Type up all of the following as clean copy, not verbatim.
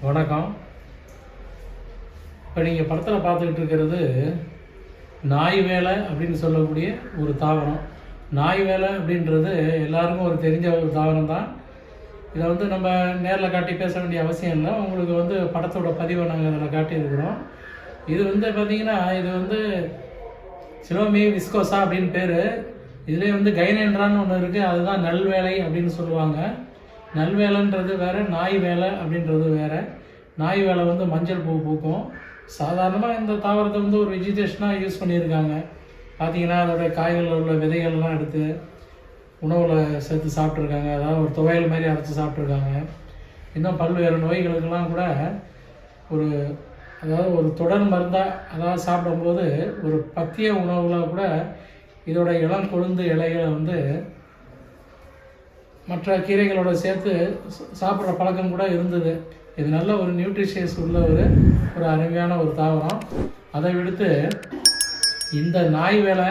வணக்கம். இப்போ நீங்கள் படத்தில் பார்த்துக்கிட்டு இருக்கிறது நாய் வேலை அப்படின்னு சொல்லக்கூடிய ஒரு தாவரம். நாய் வேலை அப்படின்றது எல்லாருக்கும் ஒரு தெரிஞ்ச ஒரு தாவரம் தான். இதை வந்து நம்ம நேரில் காட்டி பேச வேண்டிய அவசியம் இல்லை. உங்களுக்கு படத்தோட பதிவை நாங்கள் அதில் காட்டியிருக்கிறோம். இது பார்த்திங்கன்னா இது சிலோமி விஸ்கோசா அப்படின்னு பேர். இதுலேயே கைனேன்றான்னு ஒன்று இருக்குது, அதுதான் நல்வேலை அப்படின்னு சொல்லுவாங்க. நல்வேலைன்றது வேறு, நாய் வேலை அப்படின்றது வேறு. நாய் வேலை மஞ்சள் பூ பூக்கும். சாதாரணமாக இந்த தாவரத்தை ஒரு வெஜிடேஷனாக யூஸ் பண்ணியிருக்காங்க. பார்த்திங்கன்னா அதோடைய காய்களில் உள்ள விதைகள்லாம் எடுத்து உணவில் சேர்த்து சாப்பிட்ருக்காங்க. அதாவது ஒரு துவையல் மாதிரி அரைச்சி சாப்பிட்ருக்காங்க. இன்னும் பல்வேறு நோய்களுக்கெல்லாம் கூட ஒரு தொடர் மருந்தாக அதாவது சாப்பிடும்போது ஒரு பத்திய உணவில் கூட இதோட இளம் கொழுந்து இலைகளை மற்ற கீரைகளோட சேர்த்து சாப்பிட்ற பழக்கம் கூட இருந்தது. இது நல்ல ஒரு நியூட்ரிஷியஸ் உள்ள ஒரு அருமையான ஒரு தாவரம். அதை விடுத்து இந்த நாய் வேலை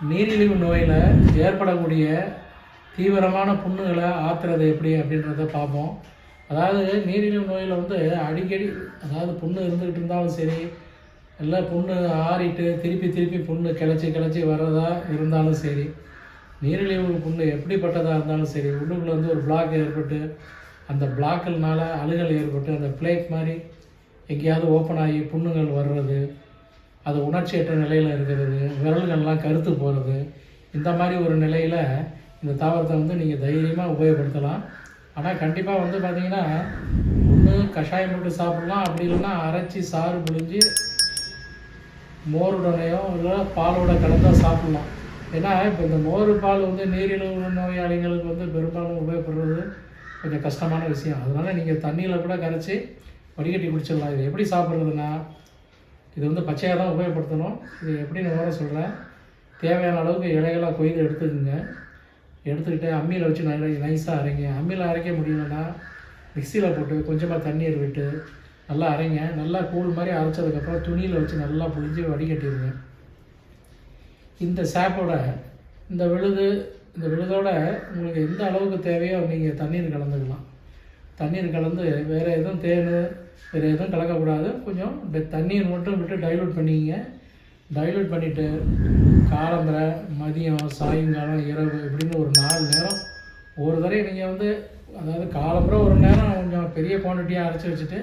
நீரிழிவு நோயில் ஏற்படக்கூடிய தீவிரமான புண்ணுகளை ஆற்றுறது எப்படி அப்படின்றத பார்ப்போம். அதாவது நீரிழிவு நோயில் அடிக்கடி புண்ணு இருந்துக்கிட்டு இருந்தாலும் சரி, இல்லை புண்ணு ஆறிட்டு திருப்பி புண்ணு கிளச்சி வர்றதா இருந்தாலும் சரி, நீரிழிவு புண்ணு எப்படிப்பட்டதாக இருந்தாலும் சரி, உள்ளுக்குள்ளே ஒரு பிளாக் ஏற்பட்டு அந்த பிளாக்கினால அழுகல் ஏற்பட்டு அந்த பிளேக் மாதிரி எங்கேயாவது ஓப்பன் ஆகி புண்ணுங்கள் வர்றது, அது உணர்ச்சியற்ற நிலையில் இருக்கிறது, விரல்கள்லாம் கருத்து போகிறது, இந்த மாதிரி ஒரு நிலையில் இந்த தாவரத்தை நீங்கள் தைரியமாக உபயோகப்படுத்தலாம். ஆனால் கண்டிப்பாக பார்த்திங்கன்னா ஒன்று கஷாயம் போட்டு சாப்பிட்லாம், அப்படி இல்லைன்னா அரைச்சி சாறு புழிஞ்சு மோருடனையோ இல்லை பாலோட கலந்தால் சாப்பிட்லாம். ஏன்னா இப்போ இந்த மோர் பால் நீரிழிவு நோயாளிகளுக்கு பெரும்பாலும் உபயோகப்படுறது கொஞ்சம் கஷ்டமான விஷயம். அதனால் நீங்கள் தண்ணியில் கூட கரைச்சி வடிகட்டி குடிச்சிடலாம். இது எப்படி சாப்பிட்றதுன்னா, இது பச்சையாக தான் உபயோகப்படுத்தணும். இது எப்படின்னு வர சொல்கிறேன். தேவையான அளவுக்கு இலைகளாக கொய்து எடுத்துக்கோங்க. எடுத்துக்கிட்டு அம்மியில் வச்சு நைஸாக அரைங்க. அம்மியில் அரைக்க முடியலன்னா மிக்சியில் போட்டு கொஞ்சமாக தண்ணீர் விட்டு நல்லா அரைங்க. நல்லா கூழ் மாதிரி அரைச்சதுக்கப்புறம் துணியில் வச்சு நல்லா புழிஞ்சு வடிகட்டிடுங்க. இந்த சாப்போட இந்த விழுதோட உங்களுக்கு எந்த அளவுக்கு தேவையோ நீங்கள் தண்ணீர் கலந்துக்கலாம். தண்ணீர் கலந்து வேறு எதுவும் வேறு எதுவும் கலக்கக்கூடாது. கொஞ்சம் தண்ணீர் மட்டும் விட்டு டைலூட் பண்ணிக்கிங்க. டைலூட் பண்ணிவிட்டு காலம்பரை, மதியம், சாயங்காலம், இரவு இப்படின்னு ஒரு 4 நேரம் ஒரு தடவை நீங்கள் அதாவது காலம்பரை ஒரு நேரம் கொஞ்சம் பெரிய குவான்டிட்டியாக அரைச்சி வச்சுட்டு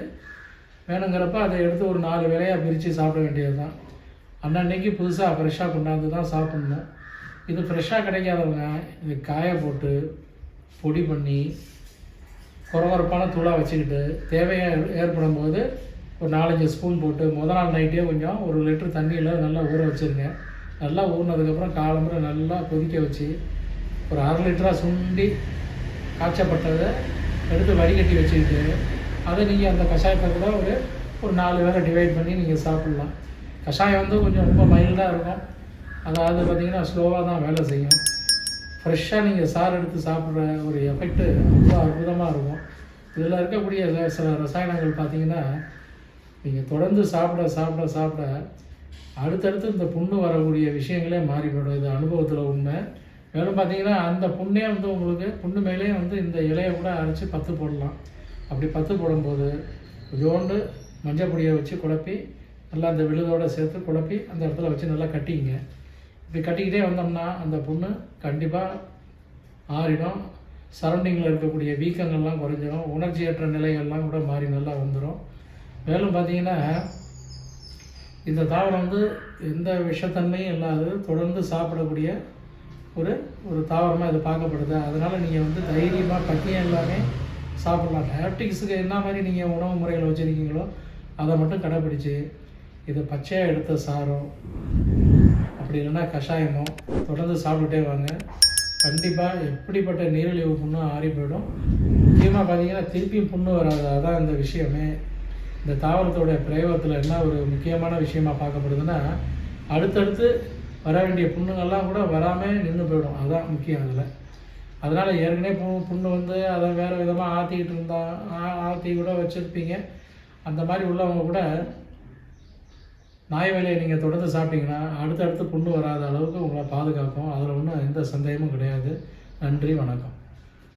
வேணுங்கிறப்ப அதை எடுத்து ஒரு 4 வேளையாக பிரித்து சாப்பிட வேண்டியது தான். அன்னன்னைக்கு புதுசாக ஃப்ரெஷ்ஷாக கொண்டாந்து தான் சாப்பிட்ணும். இது ஃப்ரெஷ்ஷாக கிடைக்காதவங்க இது காய போட்டு பொடி பண்ணி குறவரப்பான தூளாக வச்சுக்கிட்டு தேவையாக ஏற்படும் போது ஒரு 4-5 ஸ்பூன் போட்டு முதல் நாள் நைட்டே கொஞ்சம் 1 லிட்டர் தண்ணியில் நல்லா ஊற வச்சுருங்க. நல்லா ஊறினதுக்கப்புறம் காலம்புற நல்லா கொதிக்க வச்சு ஒரு 1/2 லிட்டராக சுண்டி காய்ச்சப்பட்டதை எடுத்து வடிகட்டி வச்சுக்கிட்டு அதை நீங்கள் அந்த கஷாயத்தை கூட ஒரு 4 வேளை டிவைட் பண்ணி நீங்கள் சாப்பிட்லாம். கஷாயம் கொஞ்சம் ரொம்ப மைல்டாக இருக்கும். அதாவது பார்த்திங்கன்னா ஸ்லோவாக தான் வேலை செய்யும். ஃப்ரெஷ்ஷாக நீங்கள் சாறு எடுத்து சாப்பிட்ற ஒரு எஃபெக்ட்டு ரொம்ப அற்புதமாக இருக்கும். இதில் இருக்கக்கூடிய சில ரசாயனங்கள் பார்த்திங்கன்னா நீங்கள் தொடர்ந்து சாப்பிட அடுத்தடுத்து இந்த புண்ணு வரக்கூடிய விஷயங்களே மாறிவிடும். இது அனுபவத்தில் உண்மை. மேலும் பார்த்திங்கன்னா அந்த புண்ணே உங்களுக்கு புண்ணு மேலே இந்த இலையை கூட அரைச்சி பத்து போடலாம். அப்படி பத்து போடும்போது கொஞ்சோண்டு மஞ்சள் பொடியை வச்சு குழப்பி நல்லா அந்த விழுதோடு சேர்த்து குழப்பி அந்த இடத்துல வச்சு நல்லா கட்டிங்க. இப்படி கட்டிக்கிட்டே வந்தோம்னா அந்த புண்ணு கண்டிப்பாக ஆறிடும். சரௌண்டிங்கில் இருக்கக்கூடிய வீக்கங்கள்லாம் குறைஞ்சிடும். உணர்ச்சியற்ற நிலைகள்லாம் கூட மாறி நல்லா வந்துடும். மேலும் பார்த்திங்கன்னா இந்த தாவரம் எந்த விஷத்தன்மையும் இல்லாது தொடர்ந்து சாப்பிடக்கூடிய ஒரு தாவரமாக இது பார்க்கப்படுது. அதனால் நீங்கள் தைரியமாக பத்தியம் எல்லாமே சாப்பிட்லாம். டயபெட்டிக்ஸுக்கு என்ன மாதிரி நீங்கள் உணவு முறைகளை வச்சுருக்கீங்களோ அதை மட்டும் கடைப்பிடிச்சு இது பச்சையாக எடுத்த சாரோ அப்படி இல்லைன்னா கஷாயமோ தொடர்ந்து சாப்பிட்டுட்டே வாங்க. கண்டிப்பாக எப்படிப்பட்ட நீரிழிவு புண்ணும் ஆறி போயிடும். முக்கியமாக பார்த்திங்கன்னா திருப்பியும் புண்ணு வராது. அதான் இந்த விஷயமே. இந்த தாவரத்தோடைய பிரயோகத்தில் என்ன ஒரு முக்கியமான விஷயமாக பார்க்கப்படுதுன்னா, அடுத்தடுத்து வர வேண்டிய புண்ணுங்கள்லாம் கூட வராமல் நின்று போயிடும். அதுதான் முக்கியம் அதில். அதனால் ஏற்கனவே புண்ணு அதை வேறு விதமாக ஆற்றி கூட வச்சுருப்பீங்க. அந்த மாதிரி உள்ளவங்க கூட நாய் வேலையை நீங்கள் தொடர்ந்து சாப்பிட்டீங்கன்னா அடுத்தடுத்து புண்ணு வராத அளவுக்கு உங்களை பாதுகாக்கும். அதில் ஒன்றும் எந்த சந்தேகமும் கிடையாது. நன்றி, வணக்கம்.